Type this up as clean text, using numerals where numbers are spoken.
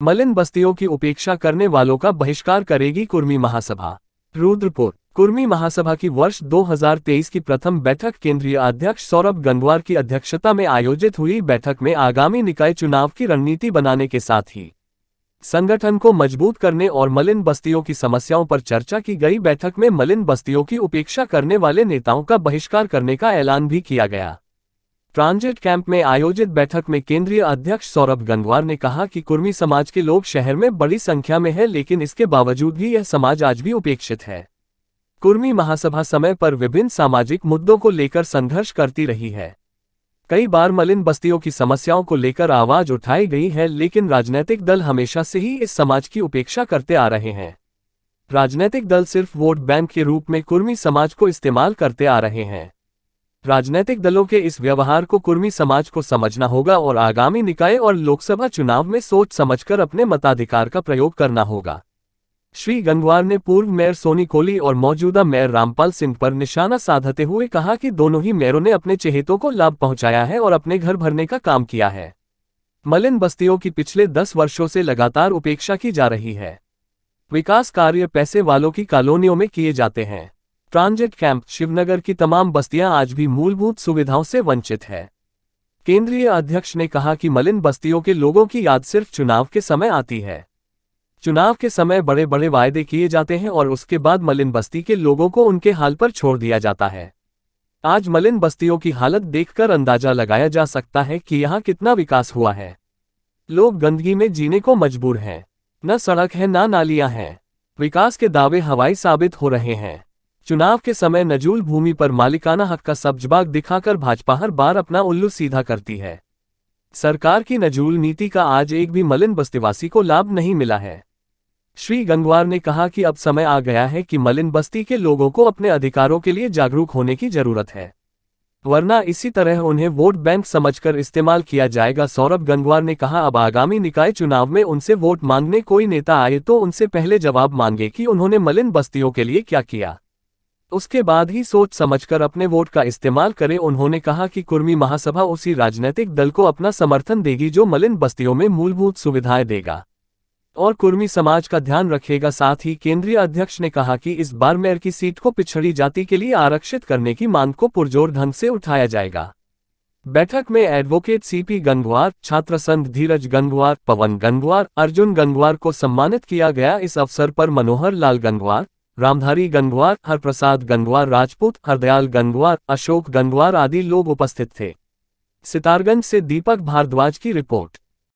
मलिन बस्तियों की उपेक्षा करने वालों का बहिष्कार करेगी कुर्मी महासभा। रुद्रपुर कुर्मी महासभा की वर्ष 2023 की प्रथम बैठक केंद्रीय अध्यक्ष सौरभ गंगवार की अध्यक्षता में आयोजित हुई। बैठक में आगामी निकाय चुनाव की रणनीति बनाने के साथ ही संगठन को मजबूत करने और मलिन बस्तियों की समस्याओं पर चर्चा की गई। बैठक में मलिन बस्तियों की उपेक्षा करने वाले नेताओं का बहिष्कार करने का ऐलान भी किया गया। ट्रांजिट कैंप में आयोजित बैठक में केंद्रीय अध्यक्ष सौरभ गंगवार ने कहा कि कुर्मी समाज के लोग शहर में बड़ी संख्या में है, लेकिन इसके बावजूद भी यह समाज आज भी उपेक्षित है। कुर्मी महासभा समय पर विभिन्न सामाजिक मुद्दों को लेकर संघर्ष करती रही है। कई बार मलिन बस्तियों की समस्याओं को लेकर आवाज उठाई गई है, लेकिन राजनीतिक दल हमेशा से ही इस समाज की उपेक्षा करते आ रहे हैं। राजनीतिक दल सिर्फ वोट बैंक के रूप में कुर्मी समाज को इस्तेमाल करते आ रहे हैं। राजनीतिक दलों के इस व्यवहार को कुर्मी समाज को समझना होगा और आगामी निकाय और लोकसभा चुनाव में सोच समझकर अपने मताधिकार का प्रयोग करना होगा। श्री गंगवार ने पूर्व मेयर सोनी कोहली और मौजूदा मेयर रामपाल सिंह पर निशाना साधते हुए कहा कि दोनों ही मेयरों ने अपने चहेतों को लाभ पहुंचाया है और अपने घर भरने का काम किया है। मलिन बस्तियों की पिछले 10 वर्षों से लगातार उपेक्षा की जा रही है। विकास कार्य पैसे वालों की कॉलोनियों में किए जाते हैं। ट्रांजिट कैंप शिवनगर की तमाम बस्तियां आज भी मूलभूत सुविधाओं से वंचित है। केंद्रीय अध्यक्ष ने कहा कि मलिन बस्तियों के लोगों की याद सिर्फ चुनाव के समय आती है। चुनाव के समय बड़े बड़े वायदे किए जाते हैं और उसके बाद मलिन बस्ती के लोगों को उनके हाल पर छोड़ दिया जाता है। आज मलिन बस्तियों की हालत देखकर अंदाजा लगाया जा सकता है कि यहाँ कितना विकास हुआ है। लोग गंदगी में जीने को मजबूर हैं। न सड़क है न नालियां हैं। विकास के दावे हवाई साबित हो रहे हैं। चुनाव के समय नजूल भूमि पर मालिकाना हक का सब्जबाग दिखाकर भाजपा हर बार अपना उल्लू सीधा करती है। सरकार की नजूल नीति का आज एक भी मलिन बस्तीवासी को लाभ नहीं मिला है। श्री गंगवार ने कहा कि अब समय आ गया है कि मलिन बस्ती के लोगों को अपने अधिकारों के लिए जागरूक होने की जरूरत है, वरना इसी तरह उन्हें वोट बैंक समझकर इस्तेमाल किया जाएगा। सौरभ गंगवार ने कहा, अब आगामी निकाय चुनाव में उनसे वोट मांगने कोई नेता आए तो उनसे पहले जवाब मांगे कि उन्होंने मलिन बस्तियों के लिए क्या किया, उसके बाद ही सोच समझकर अपने वोट का इस्तेमाल करें। उन्होंने कहा कि कुर्मी महासभा उसी राजनीतिक दल को अपना समर्थन देगी जो मलिन बस्तियों में मूलभूत सुविधाएं देगा और कुर्मी समाज का ध्यान रखेगा। साथ ही केंद्रीय अध्यक्ष ने कहा कि इस बार मेयर की सीट को पिछड़ी जाति के लिए आरक्षित करने की मांग को पुरजोर ढंग से उठाया जाएगा। बैठक में एडवोकेट सीपी गंगवार, छात्र संघ धीरज गंगवार, पवन गंगवार, अर्जुन गंगवार को सम्मानित किया गया। इस अवसर पर मनोहर लाल गंगवार, रामधारी गंगवार, हरप्रसाद गंगवार राजपूत, हरदयाल गंगवार, अशोक गंगवार आदि लोग उपस्थित थे। सितारगंज से दीपक भारद्वाज की रिपोर्ट।